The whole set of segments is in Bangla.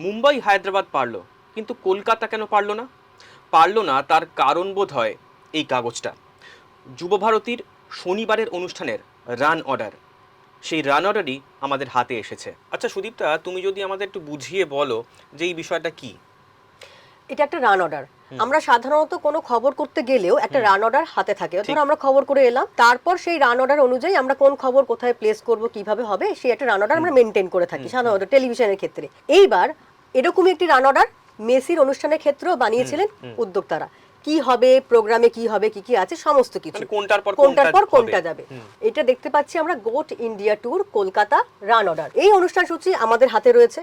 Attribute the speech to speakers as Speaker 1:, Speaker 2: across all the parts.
Speaker 1: মুম্বাই হায়দ্রাবাদ পারলো, কিন্তু কলকাতা কেন পারলো না? পারলো না, তার কারণ বোধ হয় এই কাগজটা। যুবভারতীর শনিবারের অনুষ্ঠানের রান অর্ডার, সেই রান অর্ডারই আমাদের হাতে এসেছে। আচ্ছা সুদীপ্তা, তুমি যদি আমাদের একটু বুঝিয়ে বলো যে এই বিষয়টা কি।
Speaker 2: এটা একটা রান অর্ডার। আমরা সাধারণত কোনো খবর করতে গেলেও একটা রান অর্ডার হাতে থাকে। ধরো আমরা খবর করে এলাম, তারপর সেই রান অর্ডার অনুযায়ী আমরা কোন খবর কোথায় প্লেস করব, কিভাবে হবে, সেই একটা রান অর্ডার আমরা মেনটেন করে থাকি সাধারণত টেলিভিশনের ক্ষেত্রে। এইবার এরকমই একটি রান অর্ডার মেসির অনুষ্ঠানের ক্ষেত্রেও বানিয়েছিলেন উদ্যোক্তারা। কি হবে প্রোগ্রামে, কি হবে, কি কি আছে, সমস্ত কিছু,
Speaker 1: কোনটার পর
Speaker 2: কোনটা যাবে, এটা দেখতে পাচ্ছি আমরা। Goat India tour Kolkata run order, এই অনুষ্ঠান সূচি আমাদের হাতে রয়েছে।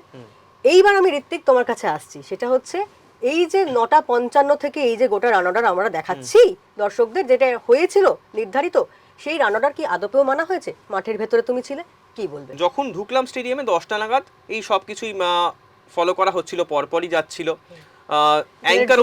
Speaker 2: এইবার আমি ঋত্বিক তোমার কাছে আসছি, সেটা হচ্ছে এই যে 9:55 থেকে এই যে গোটা রান অর্ডার আমরা দেখাচ্ছি দর্শকদের, যেটা হয়েছিল নির্ধারিত, সেই রান অর্ডার কি আদপেও মানা হয়েছে? মাঠের ভেতরে তুমি ছিলে, কি বলবে?
Speaker 1: যখন ঢুকলাম স্টেডিয়ামে 10টা নাগাদ এই সব কিছুই ফলো করা হচ্ছিল, পরপরই যাচ্ছিল। অ্যাঙ্কার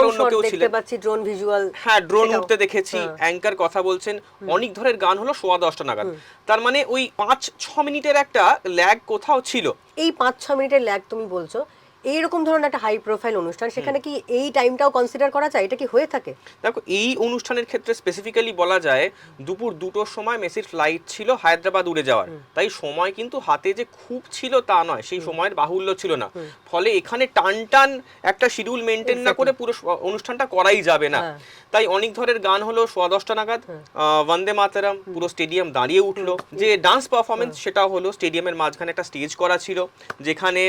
Speaker 1: অন্য কেউ ছিলেন,
Speaker 2: দেখতে পাচ্ছি ড্রোন ভিজুয়াল,
Speaker 1: হ্যাঁ ড্রোন উঠতে দেখেছি। অ্যাঙ্কার কথা বলছেন, অনেক ধরের গান হলো 10:15 নাগাদ। তার মানে ওই 5-6 মিনিটের একটা ল্যাগ কোথাও ছিল।
Speaker 2: এই 5-6 মিনিটের ল্যাগ তুমি বলছো, এইরকম ধরনের একটা হাই প্রোফাইল অনুষ্ঠান, সেখানে কি এই টাইমটাও কনসিডার করা যায়? এটা কি হয়ে থাকে?
Speaker 1: দেখো এই অনুষ্ঠানের ক্ষেত্রে স্পেসিফিক্যালি বলা যায় দুপুর 2টোর সময় মেসির ফ্লাইট ছিল হায়দ্রাবাদ উড়ে যাওয়ার, তাই সময় কিন্তু হাতে যে খুব ছিল তা নয়, সেই সময়ের বাহুল্য ছিল না। ফলে এখানে টান একটা শিডিউল মেনটেন না করে পুরো অনুষ্ঠানটা করাই যাবে না। তাই অনেক ধরের গান হলো 10:15 নাগাদ, বন্দে মাতরম, পুরো স্টেডিয়াম দাঁড়িয়ে উঠলো। যে ডান্স পারফরমেন্স সেটাও হলো, স্টেডিয়ামের মাঝখানে একটা স্টেজ করা ছিল, যেখানে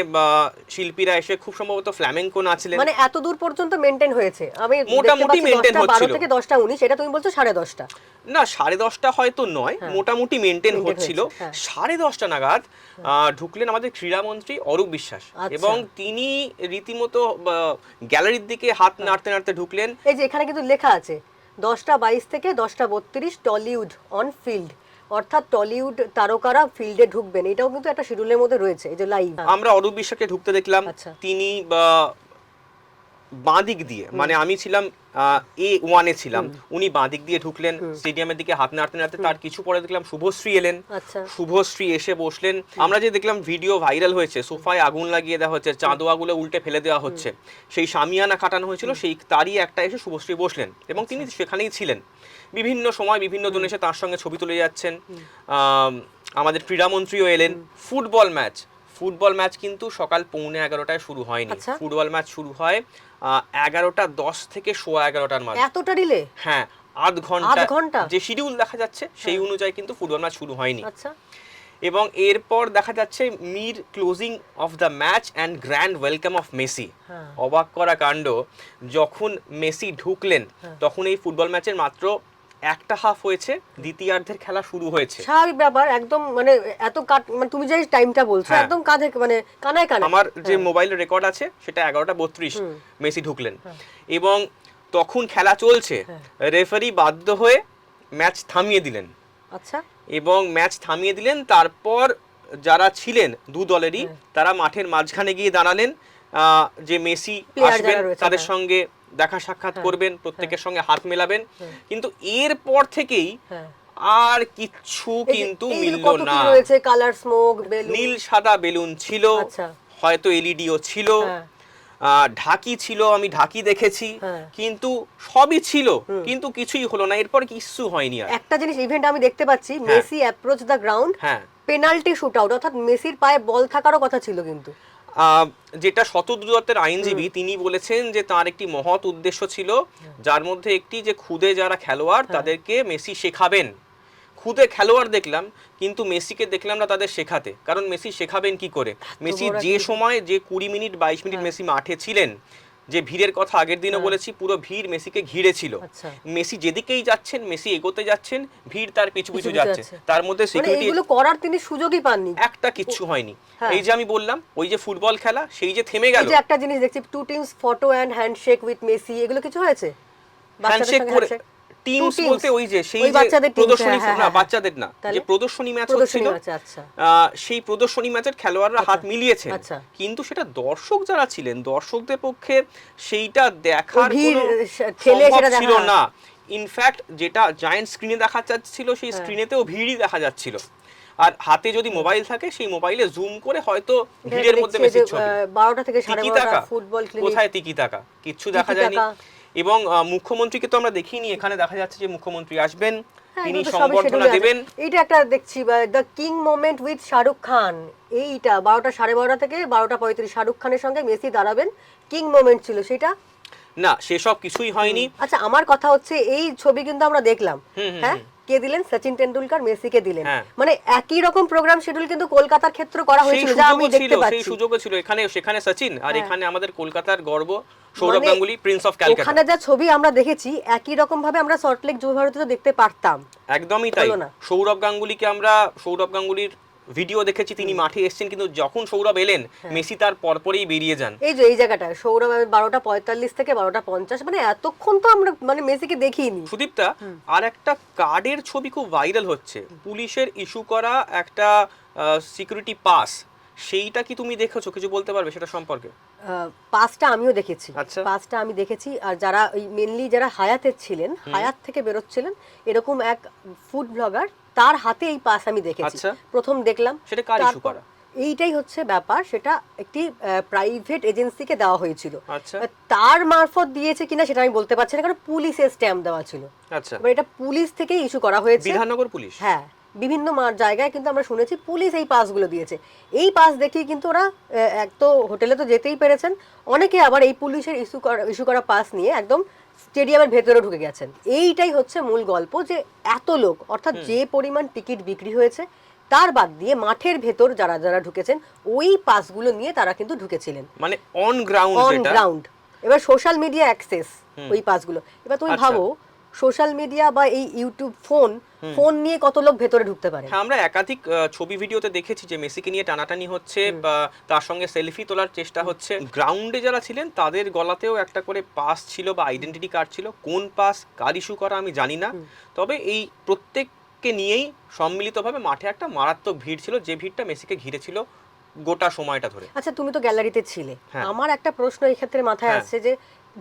Speaker 1: শিল্পীরা এসে খুব সম্ভবত ফ্ল্যামেঙ্কো নাচলেন।
Speaker 2: মানে এত দূর পর্যন্ত মেনটেন হয়েছে? আমি
Speaker 1: মোটামুটি মেনটেন হচ্ছিল।
Speaker 2: 12 থেকে 10:19, এটা তুমি বলছো 10:30?
Speaker 1: না 10:30 হয়তো নয়, মোটামুটি মেনটেন হচ্ছিল। 10:30 নাগাদ ঢুকলেন আমাদের ক্রীড়ামন্ত্রী অরূপ বিশ্বাস, এবং তিনি রীতিমতো গ্যালারির দিকে হাত নাড়তে নাড়তে ঢুকলেন।
Speaker 2: এই যে এখানে কিন্তু লেখা আছে 10:22 থেকে 10:32 টলিউড অন ফিল্ড, অর্থাৎ টলিউড তারকারা ফিল্ডে ঢুকবেন, এটাও কিন্তু একটা শিডিউলের মধ্যে রয়েছে। এই যে লাইভ
Speaker 1: আমরা অরূপ বিশ্বাসকে ঢুকতে দেখলাম। তিনি বাঁ দিক দিয়ে, মানে আমি ছিলাম A1-এ ছিলাম, উনি বাঁ দিক দিয়ে ঢুকলেন স্টেডিয়ামের দিকে হাত নাড়তে নাড়তে। তার কিছু পরে দেখলাম শুভশ্রী এলেন। শুভশ্রী এসে বসলেন। আমরা যে দেখলাম ভিডিও ভাইরাল হয়েছে, সোফায় আগুন লাগিয়ে দেওয়া হচ্ছে, চাঁদোয়াগুলো উল্টে ফেলে দেওয়া হচ্ছে, সেই শামিয়ানা কাটানো হয়েছিল, সেই তারই একটা এসে শুভশ্রী বসলেন, এবং তিনি সেখানেই ছিলেন। বিভিন্ন সময় বিভিন্ন জন এসে তার সঙ্গে ছবি তুলে যাচ্ছেন। আমাদের ক্রীড়ামন্ত্রীও এলেন। ফুটবল ম্যাচ কিন্তু সকাল 11:15 শুরু হয়নি। ফুটবল ম্যাচ শুরু হয় 11:10 থেকে 11:15 মাঝে।
Speaker 2: এতটা ডিলে?
Speaker 1: হ্যাঁ, আধ ঘন্টা যে শিডিউল দেখা যাচ্ছে সেই অনুযায়ী কিন্তু ফুটবল ম্যাচ শুরু হয়নি। এবং এরপর দেখা যাচ্ছে Mir closing of the match and grand welcome of Messi. অবাক করা কাণ্ড, যখন মেসি ঢুকলেন তখন এই ফুটবল ম্যাচের মাত্র একটা হাফ হয়েছে, দ্বিতীয়ার্ধের খেলা শুরু হয়েছে।
Speaker 2: স্বাভাবিক ব্যাপার, একদম মানে এত মানে তুমি যে টাইমটা বলছো একদম কাঁধে, মানে কানায় কানায়।
Speaker 1: আমার যে মোবাইল রেকর্ড আছে সেটা 11:32 মেসি ঢুকলেন, এবং তখন খেলা চলছে। রেফারি বাধ্য হয়ে ম্যাচ থামিয়ে দিলেন।
Speaker 2: আচ্ছা।
Speaker 1: এবং ম্যাচ থামিয়ে দিলেন, তারপর যারা ছিলেন দু দলেরই তারা মাঠের মাঝখানে গিয়ে দাঁড়ালেন, যে মেসি আসবেন তাদের সঙ্গে দেখা সাক্ষাৎ করবেন, প্রত্যেকের সঙ্গে হাত মেলাবেন। কিন্তু এরপর থেকেই আর কিচ্ছু কিন্তু মিলল না।
Speaker 2: কালার স্মোক,
Speaker 1: নীল সাদা বেলুন ছিল, হয়তো এলইডিও ছিল, ঢাকি ছিল, আমি ঢাকি দেখেছি, কিন্তু সবই ছিল, কিন্তু কিছুই হলো না। এরপর কিছু হয়নি। আর
Speaker 2: একটা জিনিস ইভেন্ট আমি দেখতে পাচ্ছি, Messi approach the ground, penalty shoot out, অর্থাৎ মেসির পায়ে বল থাকারও কথা ছিল, কিন্তু
Speaker 1: যেটা শতদ্রু দত্তের আইনজীবী তিনি বলেছেন যে তার একটি মহৎ উদ্দেশ্য ছিল, যার মধ্যে একটি যে খুদে যারা খেলোয়াড় তাদেরকে মেসি শেখাবেন। খুদে খেলোয়াড় দেখলাম, কিন্তু মেসিকে দেখলাম না তাদের শেখাতে। কারণ মেসি শেখাবেন কি করে? মেসি যে সময় যে 20 মিনিট 22 মিনিট মেসি মাঠে ছিলেন, যে ভিড়ের কথা আগের দিনও বলেছি, পুরো ভিড় মেসিকে ঘিরে ছিল। মেসি যেদিকেই যাচ্ছেন, মেসি এগোতে যাচ্ছেন, ভিড় তার পিছু পিছু যাচ্ছে। তার মধ্যে সিকিউরিটি,
Speaker 2: এগুলো করার তিনি সুযোগই পাননি,
Speaker 1: একটা কিচ্ছু হয়নি। এই যে আমি বললাম, ওই যে ফুটবল খেলা সেই যে থেমে গেল।
Speaker 2: এই যে একটা জিনিস দেখছি, two teams photo and handshake with Messi, এগুলো কিছু হয়েছে?
Speaker 1: হ্যান্ডশেক করে টিমস বলতে ওই যে সেই যে প্রদর্শনী, না বাচ্চাদের না, যে প্রদর্শনী ম্যাচ হচ্ছিল, সেই প্রদর্শনী ম্যাচের খেলোয়াড়রা হাত মিলিয়েছেন, কিন্তু সেটা দর্শক যারা ছিলেন, দর্শকদের পক্ষে সেইটা দেখার কোনো সম্ভব ছিল না। ইনফ্যাক্ট যেটা জায়ান্ট স্ক্রিনে দেখা যাচ্ছিল, সেই স্ক্রিনেতেও ভিড়ই দেখা যাচ্ছিল। আর হাতে যদি মোবাইল থাকে সেই মোবাইলে জুম করে হয়তো ভিড়ের মধ্যে মেসির ছবি
Speaker 2: 12টা থেকে 12:30 ফুটবল ক্লিনিক,
Speaker 1: কোথায় টিকি টাকা কিচ্ছু দেখা যায়নি। এবং মুখ্যমন্ত্রীকে তো আমরা দেখিনি, এখানে দেখা যাচ্ছে যে মুখ্যমন্ত্রী আসবেন, তিনি সংবর্ধনা দেবেন।
Speaker 2: এইটা একটা দেখছি the king moment with Shahrukh Khan, এইটা 12:30 থেকে 12:35 শাহরুখ খানের সঙ্গে মেসি দাঁড়াবেন, কিং মোমেন্ট ছিল সেটা
Speaker 1: না, সেসব কিছুই হয়নি।
Speaker 2: আচ্ছা আমার কথা হচ্ছে এই ছবি কিন্তু আমরা দেখলাম, হ্যাঁ কে দিলেন? সচিন টেন্ডুলকার মেসিকে দিলেন, মানে একই রকম প্রোগ্রাম শিডিউল কিন্তু কলকাতার ক্ষেত্রে করা হয়েছিল, যা আমি দেখতে পাচ্ছি।
Speaker 1: সেই সুযোগও ছিল, এখানে সেখানে সচিন আর এখানে আমাদের কলকাতার গর্ব সৌরভ গাঙ্গুলি, প্রিন্স অফ ক্যালকাটা।
Speaker 2: ওখানে যা ছবি আমরা দেখেছি একই রকম ভাবে আমরা সল্টলেক যুব ভারতীতে দেখতে পারতাম।
Speaker 1: একদমই তাই। সৌরভ গাঙ্গুলিকে আমরা সৌরভ গাঙ্গুলির ভিডিও দেখেছি, তিনি মাঠে এসেছেন, কিন্তু যখন সৌরভ এলেন মেসি তার পরপরই বেরিয়ে যান।
Speaker 2: এই যে এই জায়গাটা সৌরভ 12:45 থেকে 12:50, মানে এতক্ষণ তো আমরা মানে মেসিকে দেখিনি।
Speaker 1: সুদীপ্তা, আর একটা কার্ডের ছবি খুব ভাইরাল হচ্ছে, পুলিশের ইস্যু করা একটা সিকিউরিটি পাস, সেইটা কি তুমি দেখেছো? কিছু বলতে পারবে সেটা সম্পর্কে?
Speaker 2: পাসটা আমিও দেখেছি,
Speaker 1: আচ্ছা।
Speaker 2: পাসটা আমি দেখেছি। আর যারা মেনলি যারা হায়াতে ছিলেন, হায়াত থেকে বেরোচ্ছিলেন এরকম এক ফুড ব্লগার, তার হাতে এই পাস আমি দেখেছি। প্রথম দেখলাম।
Speaker 1: সেটা কার ইস্যু করা?
Speaker 2: এইটাই হচ্ছে ব্যাপার, সেটা একটি প্রাইভেট এজেন্সিকে দেওয়া হয়েছিল।
Speaker 1: আচ্ছা।
Speaker 2: তার মারফত দিয়েছে কিনা সেটা আমি বলতে পারছি না, কারণ পুলিশের স্ট্যাম্প দেওয়া ছিল।
Speaker 1: আচ্ছা।
Speaker 2: এবার এটা পুলিশ থেকে ইস্যু করা হয়েছে,
Speaker 1: বিধাননগর পুলিশ।
Speaker 2: হ্যাঁ, বিভিন্ন জায়গায় কিন্তু আমরা শুনেছি পুলিশ এই পাসগুলো দিয়েছে। এই পাস দেখেই কিন্তু ওরা এক তো হোটেলে তো যেতেই পেরেছেন, অনেকে আবার এই পুলিশের ইস্যু করা পাস নিয়ে একদম স্টেডিয়ামের ভেতরে ঢুকে গেছেন। এইটাই হচ্ছে মূল গল্প, যে এত লোক, অর্থাৎ যে পরিমাণ টিকিট বিক্রি হয়েছে তার বাদ দিয়ে মাঠের ভেতর যারা যারা ঢুকেছেন ওই পাসগুলো নিয়ে তারা কিন্তু ঢুকেছিলেন,
Speaker 1: মানে অন গ্রাউন্ড।
Speaker 2: এবার সোশ্যাল মিডিয়া অ্যাক্সেস ওই পাসগুলো। এবার তুমি ভাবো সোশ্যাল মিডিয়া বা এই ইউটিউব ফোন নিয়ে কত লোক ভেতরে ঢুকতে পারে।
Speaker 1: হ্যাঁ, আমরা একাধিক ছবি ভিডিওতে দেখেছি যে মেসিকে নিয়ে টানাটানি হচ্ছে, বা তার সঙ্গে সেলফি তোলার চেষ্টা হচ্ছে। গ্রাউন্ডে যারা ছিলেন তাদের গলাতেও একটা করে পাস ছিল বা আইডেন্টিটি কার্ড ছিল, কোন পাস কার ইস্যু করা আমি জানি না। তবে এই প্রত্যেককে নিয়েই সম্মিলিতভাবে মাঠে একটা মারাত্মক ভিড় ছিল, যে ভিড়টা মেসিকে ঘিরে ছিল গোটা সময়টা ধরে।
Speaker 2: আচ্ছা, তুমি তো গ্যালারিতে ছিলে, আমার একটা প্রশ্ন এই ক্ষেত্রে মাথায় আসছে যে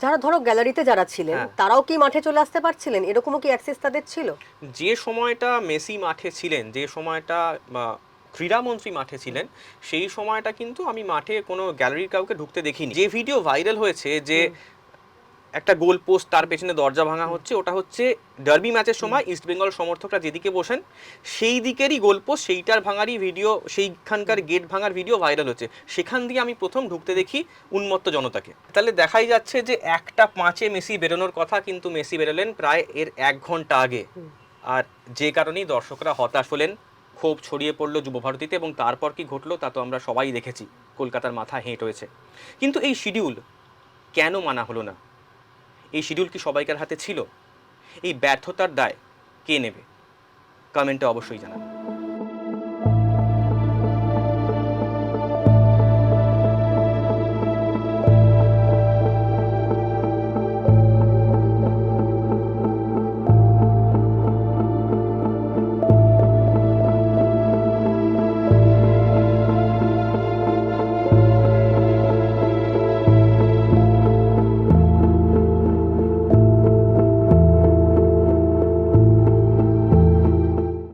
Speaker 2: যারা ধরো গ্যালারিতে যারা ছিলেন তারাও কি মাঠে চলে আসতে পারছিলেন? এরকমও কি অ্যাক্সেস তাদের ছিল?
Speaker 1: যে সময়টা মেসি মাঠে ছিলেন, যে সময়টা ক্রীড়ামন্ত্রী মাঠে ছিলেন, সেই সময়টা কিন্তু আমি মাঠে কোনো গ্যালারির কাউকে ঢুকতে দেখিনি। যে ভিডিও ভাইরাল হয়েছে যে একটা গোল পোস্ট, তার পেছনে দরজা ভাঙা হচ্ছে, ওটা হচ্ছে ডার্বি ম্যাচের সময় ইস্ট বেঙ্গল সমর্থকরা যেদিকে বসেন সেই দিকেরই গোল পোস্ট, সেইটার ভাঙারই ভিডিও, সেইখানকার গেট ভাঙার ভিডিও ভাইরাল হচ্ছে। সেখান দিয়ে আমি প্রথম ঢুকতে দেখি উন্মত্ত জনতাকে। তাহলে দেখাই যাচ্ছে যে 1:05 মেসি বেরোনোর কথা, কিন্তু মেসি বেরোলেন প্রায় এর 1 ঘন্টা আগে। আর যে কারণেই দর্শকরা হতাশ হলেন, ক্ষোভ ছড়িয়ে পড়লো যুবভারতীতে, এবং তারপর কি ঘটলো তা তো আমরা সবাই দেখেছি, কলকাতার মাথা হেঁট হয়েছে। কিন্তু এই শিডিউল কেন মানা হলো না? এই শিডিউল কি সবাইকার হাতে ছিল? এই ব্যর্থতার দায় কে নেবে? কমেন্টে অবশ্যই জানান।